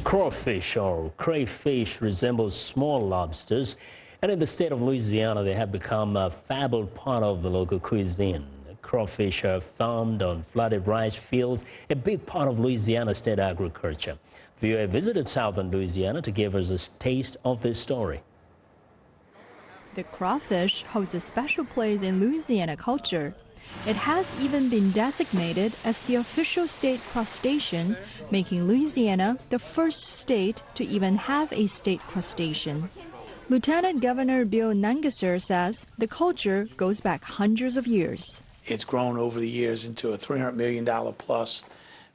Crawfish or crayfish resemble small lobsters, and in the state of Louisiana, they have become a fabled part of the local cuisine. Crawfish are found on flooded rice fields, a big part of Louisiana state agriculture. VOA visited southern Louisiana to give us a taste of this story. The crawfish holds a special place in Louisiana culture. It has even been designated as the official state crustacean, making Louisiana the first state to even have a state crustacean. Lieutenant Governor Bill Nangesser says the culture goes back hundreds of years. It's grown over the years into a $300 million plus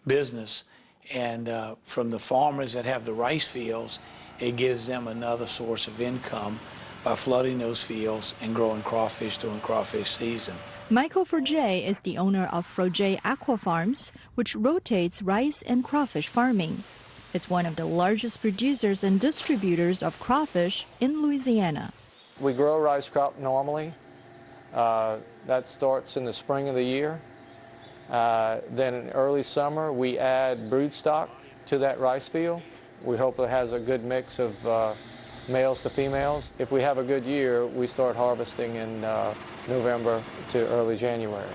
business, and from the farmers that have the rice fields, it gives them another source of income by flooding those fields and growing crawfish during crawfish season. Michael Froget is the owner of Froget Aqua Farms, which rotates rice and crawfish farming. It's one of the largest producers and distributors of crawfish in Louisiana. We grow a rice crop normally. That starts in the spring of the year. Then in early summer, we add broodstock to that rice field. We hope it has a good mix of males to females. If we have a good year, we start harvesting in November to early January.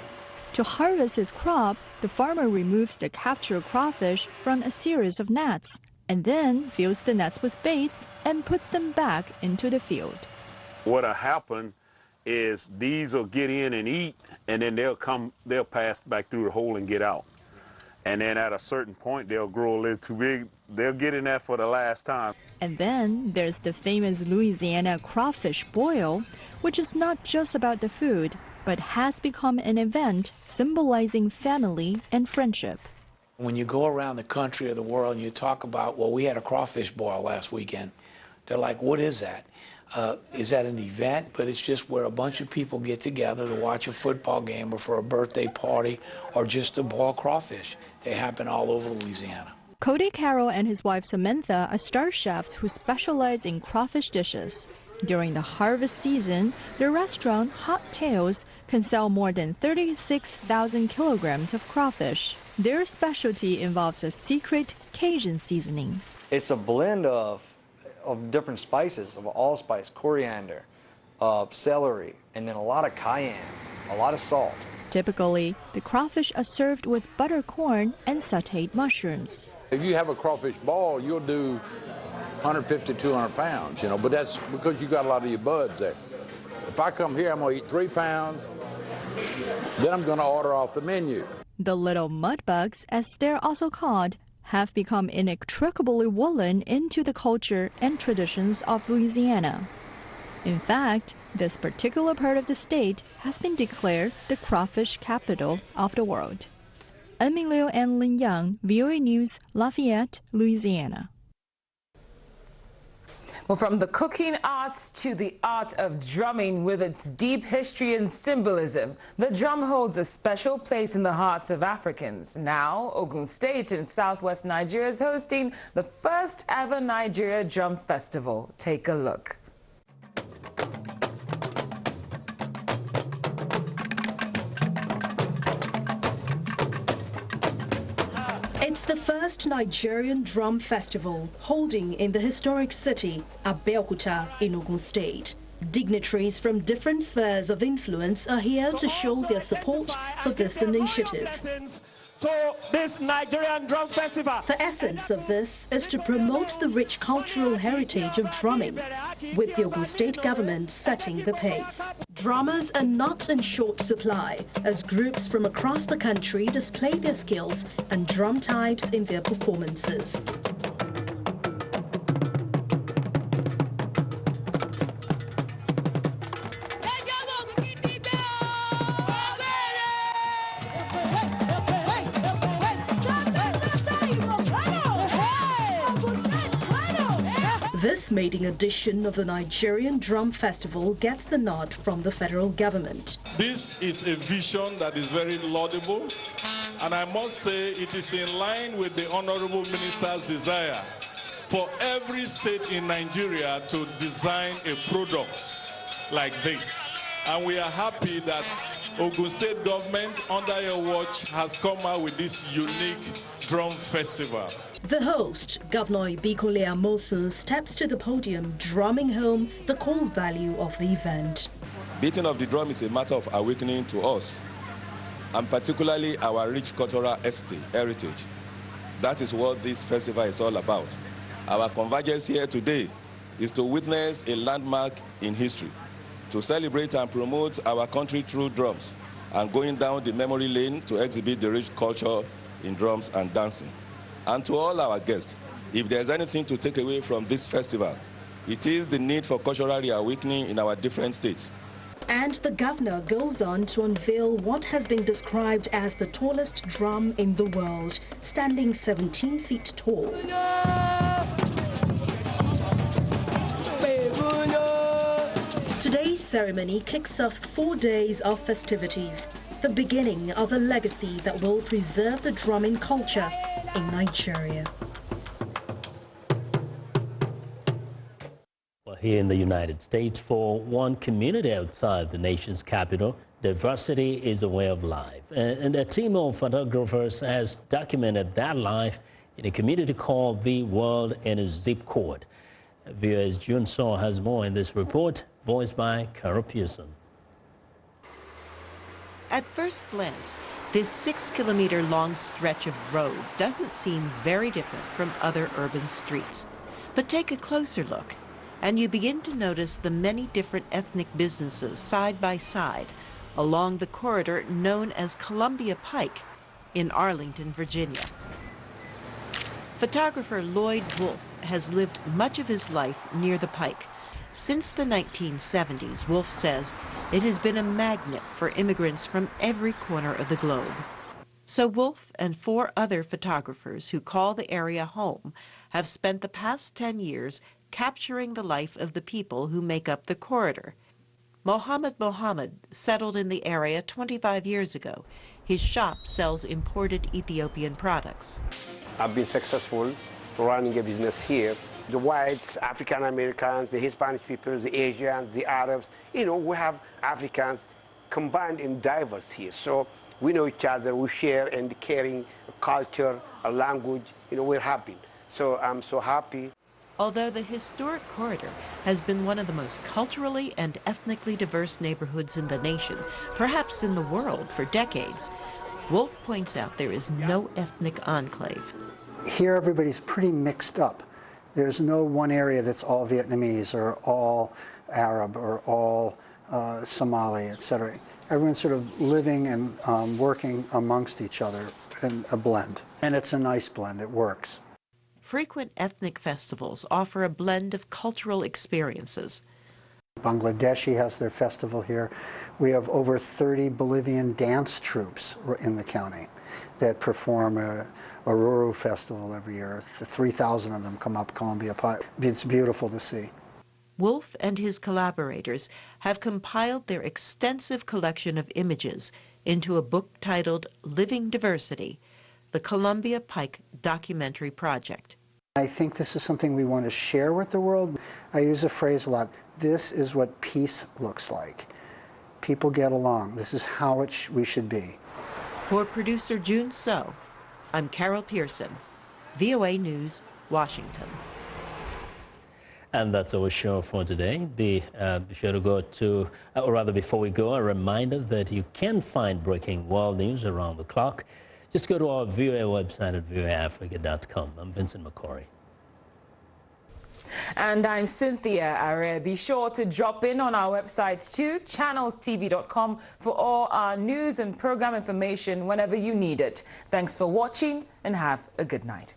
To harvest his crop, the farmer removes the captured crawfish from a series of nets and then fills the nets with baits and puts them back into the field. What'll happen is these will get in and eat, and then they'll pass back through the hole and get out. And then at a certain point, they'll grow a little too big. They'll get in there for the last time. And then there's the famous Louisiana crawfish boil, which is not just about the food, but has become an event symbolizing family and friendship. When you go around the country or the world and you talk about, well, we had a crawfish boil last weekend, they're like, what is that? Is that an event? But it's just where a bunch of people get together to watch a football game or for a birthday party or just to boil crawfish. They happen all over Louisiana. Cody Carroll and his wife Samantha are star chefs who specialize in crawfish dishes. During the harvest season, their restaurant, Hot Tails, can sell more than 36,000 kilograms of crawfish. Their specialty involves a secret Cajun seasoning. It's a blend of different spices, of allspice, coriander, celery, and then a lot of cayenne, a lot of salt. Typically, the crawfish are served with buttercorn and sautéed mushrooms. If you have a crawfish ball, you'll do 150, 200 pounds, but that's because you got a lot of your buds there. If I come here, I'm going to eat 3 pounds, then I'm going to order off the menu. The little mudbugs, as they're also called, have become inextricably woven into the culture and traditions of Louisiana. In fact, this particular part of the state has been declared the crawfish capital of the world. Enmin Liu and Lin Yang, VOA News, Lafayette, Louisiana. Well, from the cooking arts to the art of drumming with its deep history and symbolism, the drum holds a special place in the hearts of Africans. Now, Ogun State in southwest Nigeria is hosting the first ever Nigeria Drum Festival. Take a look. It's the first Nigerian Drum Festival holding in the historic city, Abeokuta, in Ogun State. Dignitaries from different spheres of influence are here to show their support for this initiative. To this Nigerian Drum Festival. The essence of this is to promote the rich cultural heritage of drumming, with the Ogun State government setting the pace. Drummers are not in short supply, as groups from across the country display their skills and drum types in their performances. This maiden edition of the Nigerian Drum Festival gets the nod from the federal government. This is a vision that is very laudable, and I must say it is in line with the Honorable Minister's desire for every state in Nigeria to design a product like this. And we are happy that Ogun State government, under your watch, has come out with this unique drum festival. The host, Governor Ibikole Amosun, steps to the podium, drumming home the core value of the event. Beating of the drum is a matter of awakening to us, and particularly our rich cultural heritage. That is what this festival is all about. Our convergence here today is to witness a landmark in history, to celebrate and promote our country through drums, and going down the memory lane to exhibit the rich culture in drums and dancing. And to all our guests, if there's anything to take away from this festival, it is the need for cultural reawakening in our different states. And the governor goes on to unveil what has been described as the tallest drum in the world, standing 17 feet tall. Today's ceremony kicks off 4 days of festivities, the beginning of a legacy that will preserve the drumming culture in Nigeria. Well, here in the United States, for one community outside the nation's capital, diversity is a way of life. And a team of photographers has documented that life in a community called The World in a Zip Code. VOA's June Saw has more in this report, voiced by Carol Pearson. At first glance, this 6-kilometer-long stretch of road doesn't seem very different from other urban streets. But take a closer look, and you begin to notice the many different ethnic businesses side by side along the corridor known as Columbia Pike in Arlington, Virginia. Photographer Lloyd Wolf has lived much of his life near the Pike. Since the 1970s, Wolf says it has been a magnet for immigrants from every corner of the globe. So Wolf and 4 other photographers who call the area home have spent the past 10 years capturing the life of the people who make up the corridor. Mohammed settled in the area 25 years ago. His shop sells imported Ethiopian products. I've been successful running a business here. The whites, African Americans, the Hispanic people, the Asians, the Arabs, you know, we have Africans combined and diverse here. So we know each other, we share and caring culture, a language, you know, we're happy. So I'm so happy. Although the historic corridor has been one of the most culturally and ethnically diverse neighborhoods in the nation, perhaps in the world, for decades, Wolf points out there is no ethnic enclave. Here everybody's pretty mixed up. There's no one area that's all Vietnamese or all Arab or all Somali, etc. Everyone's sort of living and working amongst each other in a blend. And it's a nice blend, it works. Frequent ethnic festivals offer a blend of cultural experiences. Bangladeshi has their festival here. We have over 30 Bolivian dance troupes in the county that perform a Ruru festival every year. 3,000 of them come up Columbia Pike. It's beautiful to see. Wolf and his collaborators have compiled their extensive collection of images into a book titled Living Diversity, the Columbia Pike Documentary Project. I think this is something we want to share with the world. I use a phrase a lot. This is what peace looks like. People get along. This is how we should be. For producer June So, I'm Carol Pearson, VOA News, Washington. And that's our show for today. Be sure to go to, or rather before we go, a reminder that you can find breaking world news around the clock. Just go to our VOA website at voaafrica.com. I'm Vincent McCory. And I'm Cynthia Are. Be sure to drop in on our websites too, channelstv.com, for all our news and program information whenever you need it. Thanks for watching and have a good night.